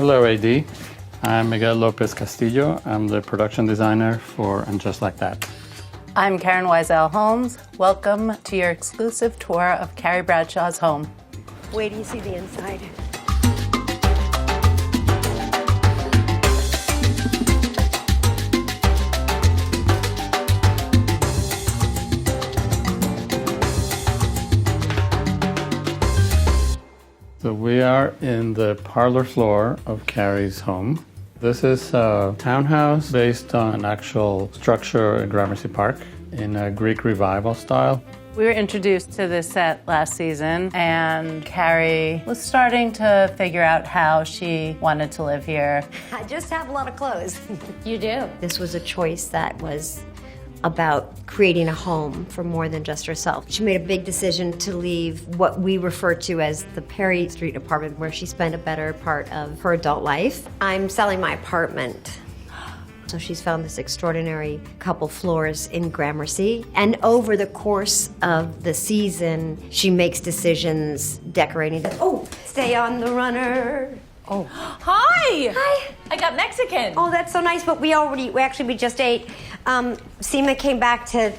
Hello, AD. I'm Miguel Lopez Castillo. I'm the production designer for And Just Like That. I'm Karin Wiesel Holmes. Welcome to your exclusive tour of Carrie Bradshaw's home. Wait till you see the inside. So we are in the parlor floor of Carrie's home. This is a townhouse based on an actual structure in Gramercy Park in a Greek revival style. We were introduced to this set last season, and Carrie was starting to figure out how she wanted to live here. I just have a lot of clothes. You do. This was a choice that was about creating a home for more than just herself. She made a big decision to leave what we refer to as the Perry Street apartment, where she spent a better part of her adult life. I'm selling my apartment. So she's found this extraordinary couple floors in Gramercy. And over the course of the season, she makes decisions decorating. Oh, stay on the runner. Oh. Hi! Hi. I got Mexican. Oh, that's so nice, but we just ate. Seema came back to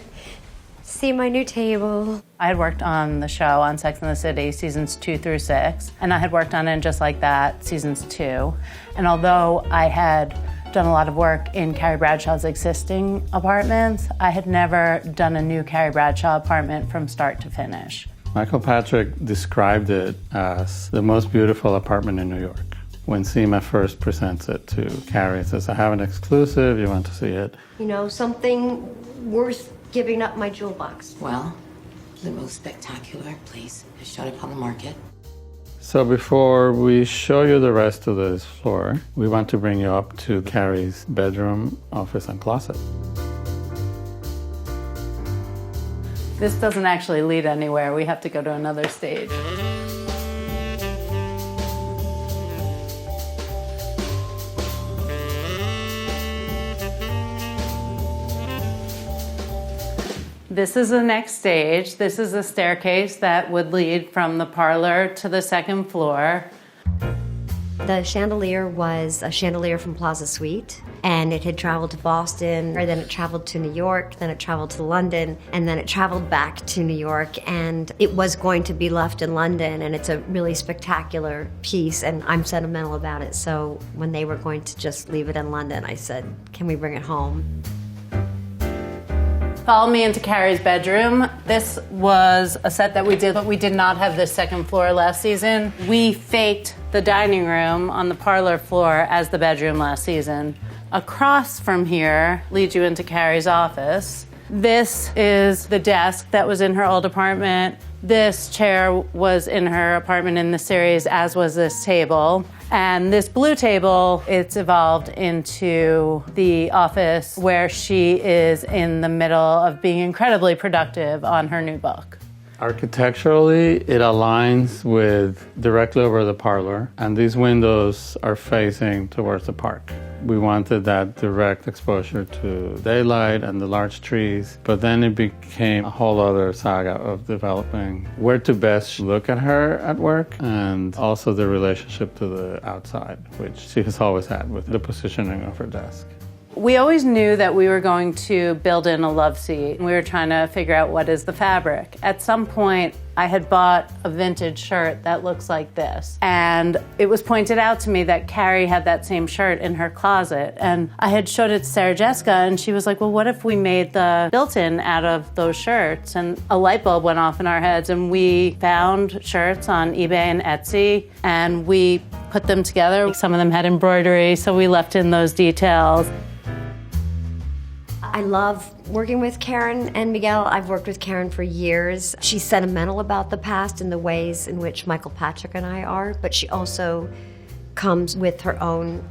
see my new table. I had worked on the show on Sex and the City, seasons 2 through 6, and I had worked on it Just Like That, seasons 2. And although I had done a lot of work in Carrie Bradshaw's existing apartments, I had never done a new Carrie Bradshaw apartment from start to finish. Michael Patrick described it as the most beautiful apartment in New York. When Seema first presents it to Carrie, it says, I have an exclusive, you want to see it? You know, something worth giving up my jewel box. Well, the most spectacular place has shut up on the market. So before we show you the rest of this floor, we want to bring you up to Carrie's bedroom, office, and closet. This doesn't actually lead anywhere. We have to go to another stage. This is the next stage. This is a staircase that would lead from the parlor to the second floor. The chandelier was a chandelier from Plaza Suite, and it had traveled to Boston, or then it traveled to New York, then it traveled to London, and then it traveled back to New York, and it was going to be left in London, and it's a really spectacular piece, and I'm sentimental about it, so when they were going to just leave it in London, I said, can we bring it home? Follow me into Carrie's bedroom. This was a set that we did, but we did not have this second floor last season. We faked the dining room on the parlor floor as the bedroom last season. Across from here leads you into Carrie's office. This is the desk that was in her old apartment. This chair was in her apartment in the series, as was this table. And this blue table, it's evolved into the office where she is in the middle of being incredibly productive on her new book. Architecturally, it aligns with directly over the parlor, and these windows are facing towards the park. We wanted that direct exposure to daylight and the large trees, but then it became a whole other saga of developing where to best look at her at work, and also the relationship to the outside, which she has always had with the positioning of her desk. We always knew that we were going to build in a love seat. We were trying to figure out what is the fabric. At some point, I had bought a vintage shirt that looks like this. And it was pointed out to me that Carrie had that same shirt in her closet. And I had showed it to Sarah Jessica, and she was like, well, what if we made the built-in out of those shirts? And a light bulb went off in our heads, and we found shirts on eBay and Etsy, and we put them together. Some of them had embroidery, so we left in those details. I love working with Karin and Miguel. I've worked with Karin for years. She's sentimental about the past in the ways in which Michael Patrick and I are, but she also comes with her own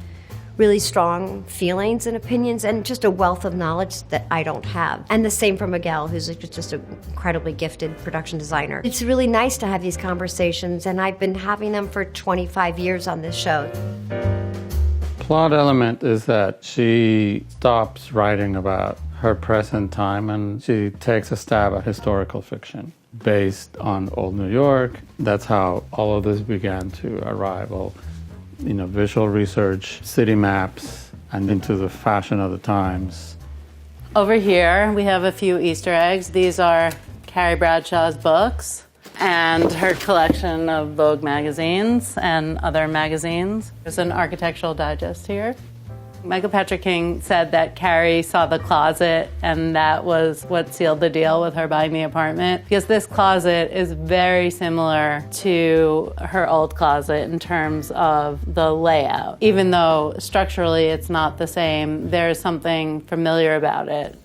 really strong feelings and opinions and just a wealth of knowledge that I don't have. And the same for Miguel, who's just an incredibly gifted production designer. It's really nice to have these conversations, and I've been having them for 25 years on this show. Plot element is that she stops writing about her present time and she takes a stab at historical fiction based on old New York. That's how all of this began to arrive. Well, visual research, city maps, and into the fashion of the times. Over here, we have a few Easter eggs. These are Carrie Bradshaw's books and her collection of Vogue magazines and other magazines. There's an architectural digest here. Michael Patrick King said that Carrie saw the closet and that was what sealed the deal with her buying the apartment, because this closet is very similar to her old closet in terms of the layout. Even though structurally it's not the same, there's something familiar about it.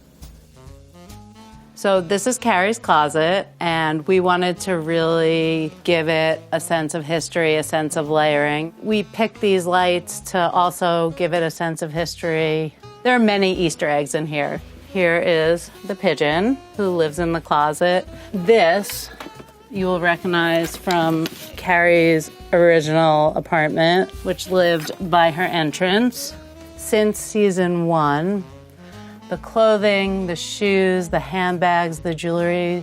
So this is Carrie's closet, and we wanted to really give it a sense of history, a sense of layering. We picked these lights to also give it a sense of history. There are many Easter eggs in here. Here is the pigeon who lives in the closet. This you will recognize from Carrie's original apartment, which lived by her entrance. Since season 1, the clothing, the shoes, the handbags, the jewelry,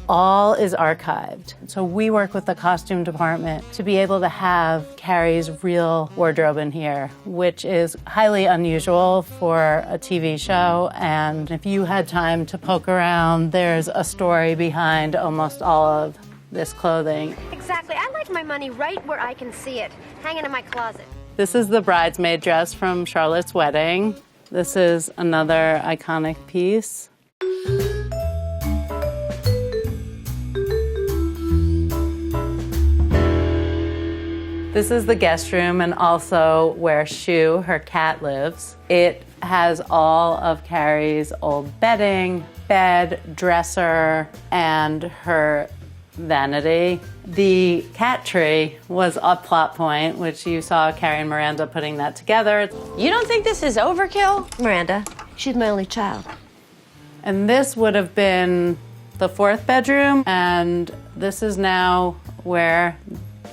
all is archived. So we work with the costume department to be able to have Carrie's real wardrobe in here, which is highly unusual for a TV show. And if you had time to poke around, there's a story behind almost all of this clothing. Exactly. I like my money right where I can see it, hanging in my closet. This is the bridesmaid dress from Charlotte's wedding. This is another iconic piece. This is the guest room and also where Shu, her cat, lives. It has all of Carrie's old bedding, bed, dresser, and her vanity. The cat tree was a plot point, which you saw Carrie and Miranda putting that together. You don't think this is overkill? Miranda, she's my only child. And this would have been the 4th bedroom, and this is now where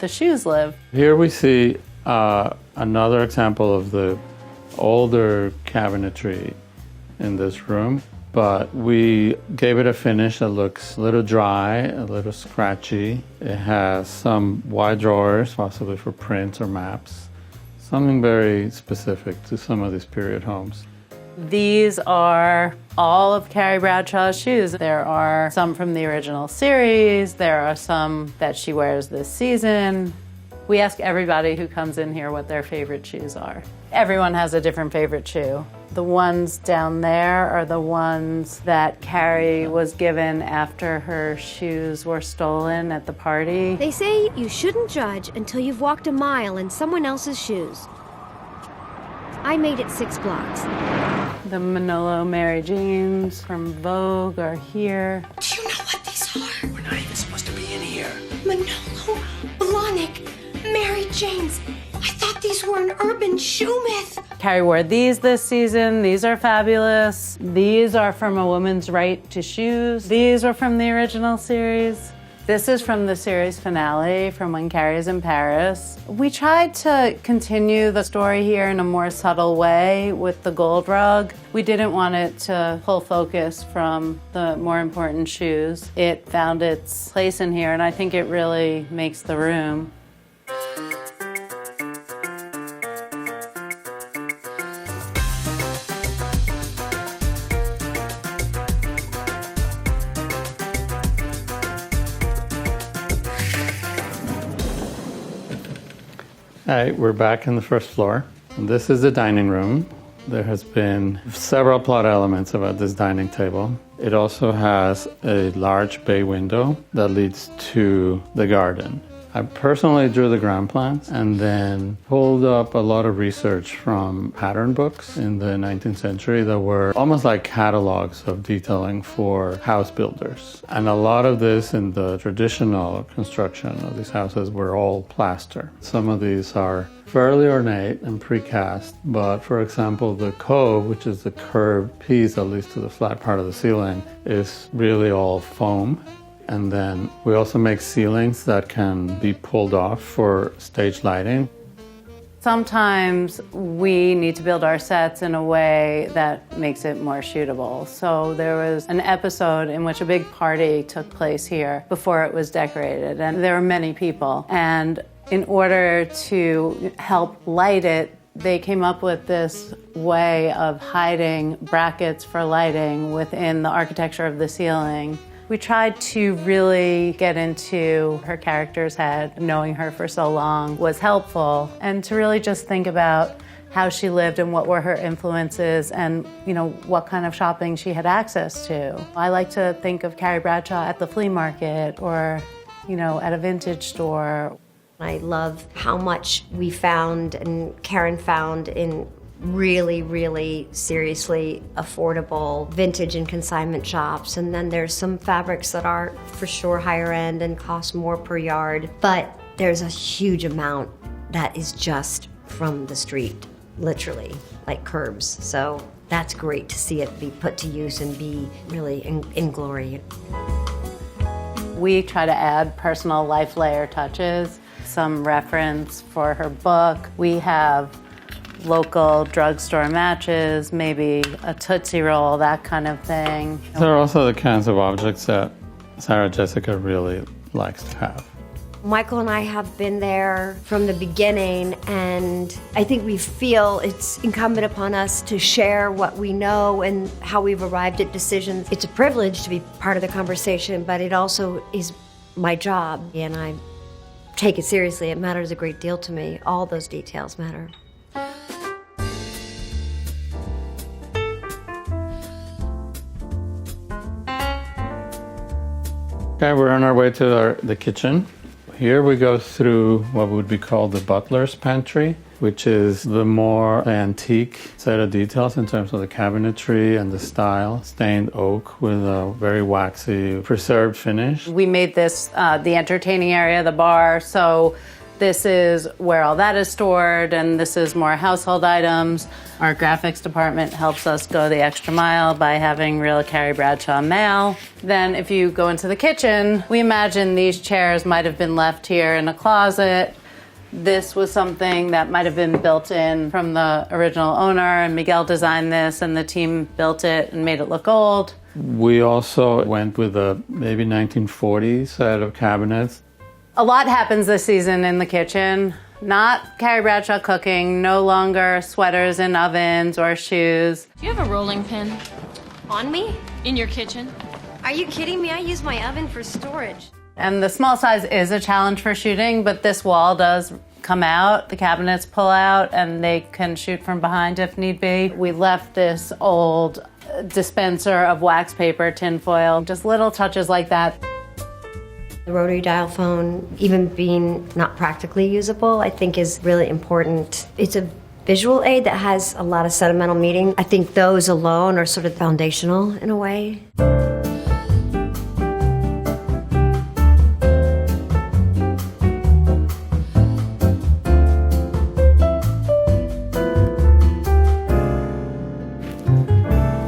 the Shus live. Here we see another example of the older cabinetry in this room, but we gave it a finish that looks a little dry, a little scratchy. It has some wide drawers, possibly for prints or maps, something very specific to some of these period homes. These are all of Carrie Bradshaw's shoes. There are some from the original series. There are some that she wears this season. We ask everybody who comes in here what their favorite shoes are. Everyone has a different favorite shoe. The ones down there are the ones that Carrie was given after her shoes were stolen at the party. They say you shouldn't judge until you've walked a mile in someone else's shoes. I made it 6 blocks. The Manolo Mary Jeans from Vogue are here. Do you know what these are? We're not even supposed to be in here. Manolo Blahnik, Mary Jane's. I thought these were an urban shoe myth. Carrie wore these this season. These are fabulous. These are from A Woman's Right to Shoes. These are from the original series. This is from the series finale, from when Carrie's in Paris. We tried to continue the story here in a more subtle way with the gold rug. We didn't want it to pull focus from the more important shoes. It found its place in here, and I think it really makes the room. All right, we're back in the first floor. This is the dining room. There has been several plot elements about this dining table. It also has a large bay window that leads to the garden. I personally drew the ground plans and then pulled up a lot of research from pattern books in the 19th century that were almost like catalogs of detailing for house builders. And a lot of this in the traditional construction of these houses were all plaster. Some of these are fairly ornate and precast, but for example, the cove, which is the curved piece that leads to the flat part of the ceiling, is really all foam. And then we also make ceilings that can be pulled off for stage lighting. Sometimes we need to build our sets in a way that makes it more shootable. So there was an episode in which a big party took place here before it was decorated, and there were many people. And In order to help light it, they came up with this way of hiding brackets for lighting within the architecture of the ceiling. We tried to really get into her character's head. Knowing her for so long was helpful, and to really just think about how she lived and what were her influences and, what kind of shopping she had access to. I like to think of Carrie Bradshaw at the flea market or, at a vintage store. I love how much we found and Karin found in really, really seriously affordable vintage and consignment shops. And then there's some fabrics that are for sure higher end and cost more per yard. But there's a huge amount that is just from the street, literally, like curbs. So that's great to see it be put to use and be really in glory. We try to add personal life layer touches, some reference for her book. We have local drugstore matches, maybe a Tootsie Roll, that kind of thing. There are also the kinds of objects that Sarah Jessica really likes to have. Michael and I have been there from the beginning, and I think we feel it's incumbent upon us to share what we know and how we've arrived at decisions. It's a privilege to be part of the conversation, but it also is my job, and I take it seriously. It matters a great deal to me. All those details matter. Okay, we're on our way to the kitchen. Here we go through what would be called the butler's pantry, which is the more antique set of details in terms of the cabinetry and the style. Stained oak with a very waxy, preserved finish. We made this the entertaining area, the bar, so this is where all that is stored, and this is more household items. Our graphics department helps us go the extra mile by having real Carrie Bradshaw mail. Then if you go into the kitchen, we imagine these chairs might have been left here in a closet. This was something that might have been built in from the original owner, and Miguel designed this, and the team built it and made it look old. We also went with a maybe 1940s set of cabinets. A lot happens this season in the kitchen. Not Carrie Bradshaw cooking, no longer sweaters in ovens or shoes. Do you have a rolling pin On me? in your kitchen? Are you kidding me? I use my oven for storage. And the small size is a challenge for shooting, but this wall does come out, the cabinets pull out, and they can shoot from behind if need be. We left this old dispenser of wax paper, tinfoil, just little touches like that. The rotary dial phone, even being not practically usable, I think is really important. It's a visual aid that has a lot of sentimental meaning. I think those alone are sort of foundational in a way.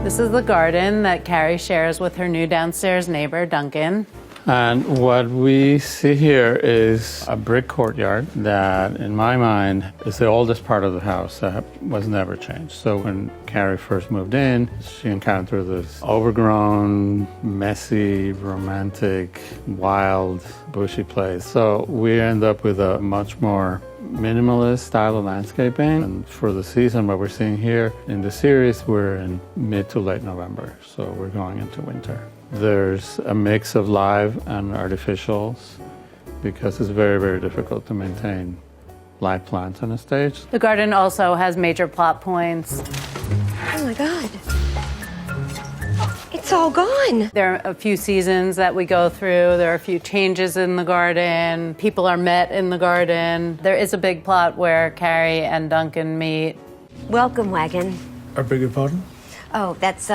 This is the garden that Carrie shares with her new downstairs neighbor, Duncan. And what we see here is a brick courtyard that, in my mind, is the oldest part of the house that was never changed. So when Carrie first moved in, she encountered this overgrown, messy, romantic, wild, bushy place. So we end up with a much more minimalist style of landscaping. And for the season, what we're seeing here in the series, we're in mid to late November. So we're going into winter. There's a mix of live and artificials because it's very, very difficult to maintain live plants on a stage. The garden also has major plot points. Oh my God. It's all gone. There are a few seasons that we go through. There are a few changes in the garden. People are met in the garden. There is a big plot where Carrie and Duncan meet. Welcome wagon. I beg your pardon? Oh, that's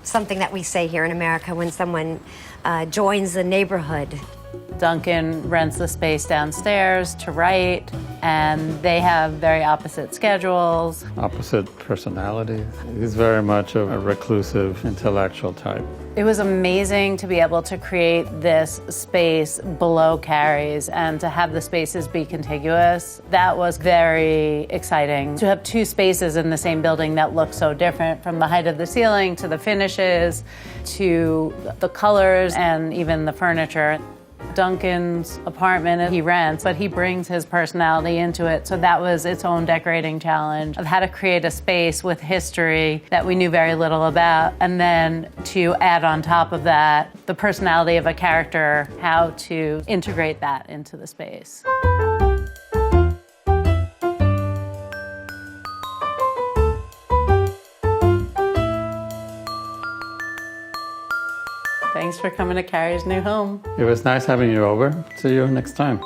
something that we say here in America when someone joins the neighborhood. Duncan rents the space downstairs to write, and they have very opposite schedules. Opposite personalities. He's very much a reclusive, intellectual type. It was amazing to be able to create this space below Carrie's and to have the spaces be contiguous. That was very exciting. To have two spaces in the same building that look so different, from the height of the ceiling to the finishes to the colors and even the furniture. Duncan's apartment he rents, but he brings his personality into it. So that was its own decorating challenge of how to create a space with history that we knew very little about, and then to add on top of that the personality of a character, how to integrate that into the space. Thanks for coming to Carrie's new home. It was nice having you over. See you next time.